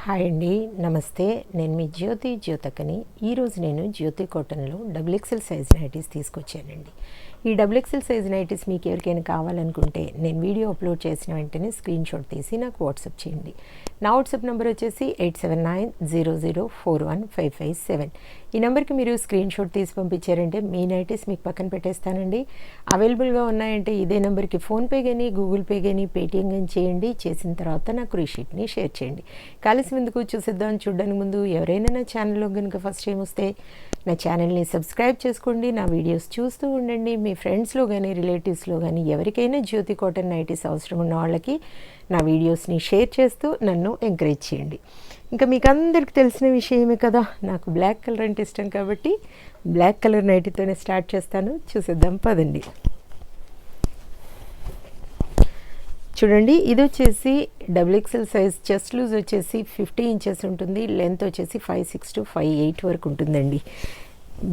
Hi అండి, నమస్తే. నేను మీ జ్యోతకని. ఈరోజు నేను జ్యోతి కాటన్లో XXL సైజ్ నైటీస్ తీసుకొచ్చానండి. ఈ XXL సైజ్ నైటీస్ మీకు ఎవరికైనా కావాలనుకుంటే నేను వీడియో అప్లోడ్ చేసిన వెంటనే స్క్రీన్ షాట్ తీసి నాకు వాట్సాప్ చేయండి. నా వాట్సాప్ నెంబర్ వచ్చేసి 8790041557. ఈ నెంబర్కి మీరు స్క్రీన్ షాట్ తీసి పంపించారంటే మీ నైటీస్ మీకు పక్కన పెట్టేస్తానండి. అవైలబుల్గా ఉన్నాయంటే ఇదే నెంబర్కి ఫోన్పే కానీ గూగుల్ పే కానీ పేటిఎం కానీ చేయండి. చేసిన తర్వాత నాకు రీషీట్ని షేర్ చేయండి. కలిసి ముందుకు చూడడానికి ముందు ఎవరైనా నా ఛానల్లో కనుక ఫస్ట్ టైం వస్తే నా ఛానల్ని సబ్స్క్రైబ్ చేసుకోండి. నా వీడియోస్ చూస్తూ ఉండండి. మీ ఫ్రెండ్స్లో కానీ రిలేటివ్స్లో కానీ ఎవరికైనా జ్యోతి కాటన్ నైటీస్ అవసరం ఉన్న వాళ్ళకి నా వీడియోస్ని షేర్ చేస్తూ నన్ను ఎంకరేజ్ చేయండి. ఇంకా మీకు అందరికి తెలిసిన విషయమే కదా, నాకు బ్లాక్ కలర్ అంటే ఇష్టం కాబట్టి బ్లాక్ కలర్ నైటీతోనే స్టార్ట్ చేస్తాను. చూసేద్దాం పదండి. చూడండి, ఇది వచ్చేసి XXL సైజ్. చెస్ట్ లూజ్ వచ్చేసి 50 ఇంచెస్ ఉంటుంది. లెంత్ వచ్చేసి 5'6" to 5'8" వరకు ఉంటుందండి.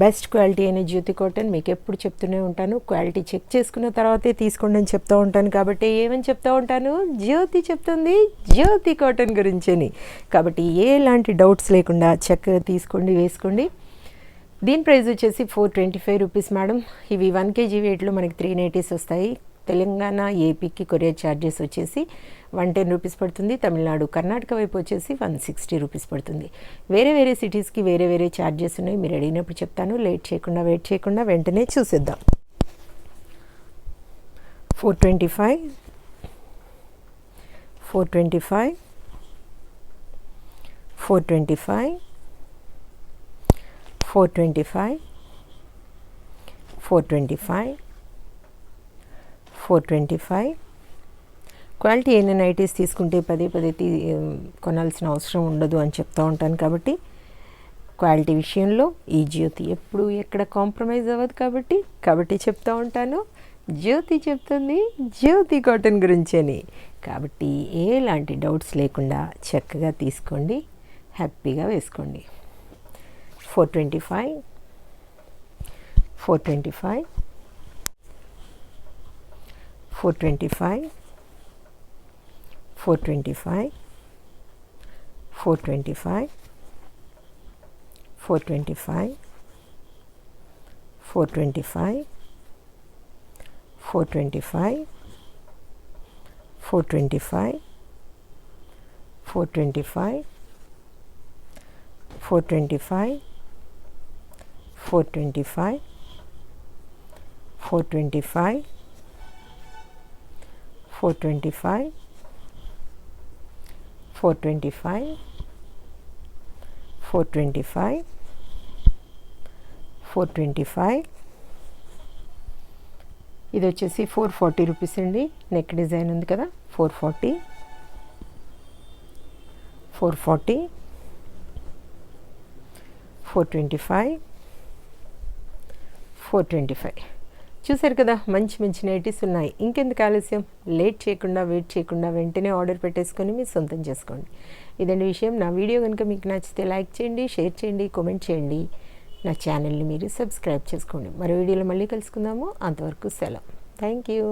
బెస్ట్ క్వాలిటీ అయిన జ్యోతి కాటన్ మీకు ఎప్పుడు చెప్తూనే ఉంటాను. క్వాలిటీ చెక్ చేసుకున్న తర్వాతే తీసుకోండి అని చెప్తూ ఉంటాను. కాబట్టి ఏమని చెప్తూ ఉంటాను, జ్యోతి చెప్తుంది జ్యోతి కాటన్ గురించని. కాబట్టి ఎలాంటి డౌట్స్ లేకుండా చక్కగా తీసుకోండి, వేసుకోండి. దీని ప్రైస్ వచ్చేసి 425 రూపీస్ మేడం. ఇవి 1 kg వెయిట్లో మనకి 3 నైటీస్ వస్తాయి. తెలంగాణ, ఏపీకి కొరియర్ ఛార్జెస్ వచ్చేసి 110 రూపీస్ పడుతుంది. తమిళనాడు, కర్ణాటక వైపు వచ్చేసి 160 రూపీస్ పడుతుంది. వేరే సిటీస్కి వేరే ఛార్జెస్ ఉన్నాయి. మీరు అడిగినప్పుడు చెప్తాను. వెయిట్ చేయకుండా వెంటనే చూసేద్దాం. 425 425 425 425 425 425. క్వాలిటీ అయిన నైటీస్ తీసుకుంటే పదే కొనాల్సిన అవసరం ఉండదు అని చెప్తూ ఉంటాను. కాబట్టి క్వాలిటీ విషయంలో ఈ జ్యోతి ఎప్పుడు ఎక్కడ కాంప్రమైజ్ అవ్వదు. కాబట్టి చెప్తూ ఉంటాను, జ్యోతి చెప్తుంది జ్యోతి కాటన్ గురించి అని. కాబట్టి ఎలాంటి డౌట్స్ లేకుండా చక్కగా తీసుకోండి, హ్యాపీగా వేసుకోండి. 425 425 425 425 425 425 425 425 425 425 425 425 425 425 425 425 425. ఇది వచ్చేసి 440 రూపీస్ అండి. నెక్ డిజైన్ ఉంది కదా, 440 440 425 425. చూసారు కదా, మంచి నైటీస్ ఉన్నాయి. ఇంకెందుకు ఆలస్యం, వెయిట్ చేయకుండా వెంటనే ఆర్డర్ పెట్టేసుకొని మీరు సొంతం చేసుకోండి. ఇదండి విషయం. నా వీడియో కనుక మీకు నచ్చితే లైక్ చేయండి, షేర్ చేయండి, కామెంట్ చేయండి. నా ఛానల్ని మీరు సబ్స్క్రైబ్ చేసుకోండి. మరో వీడియోలో మళ్ళీ కలుసుకుందాము. అంతవరకు సెలవు. Thank you.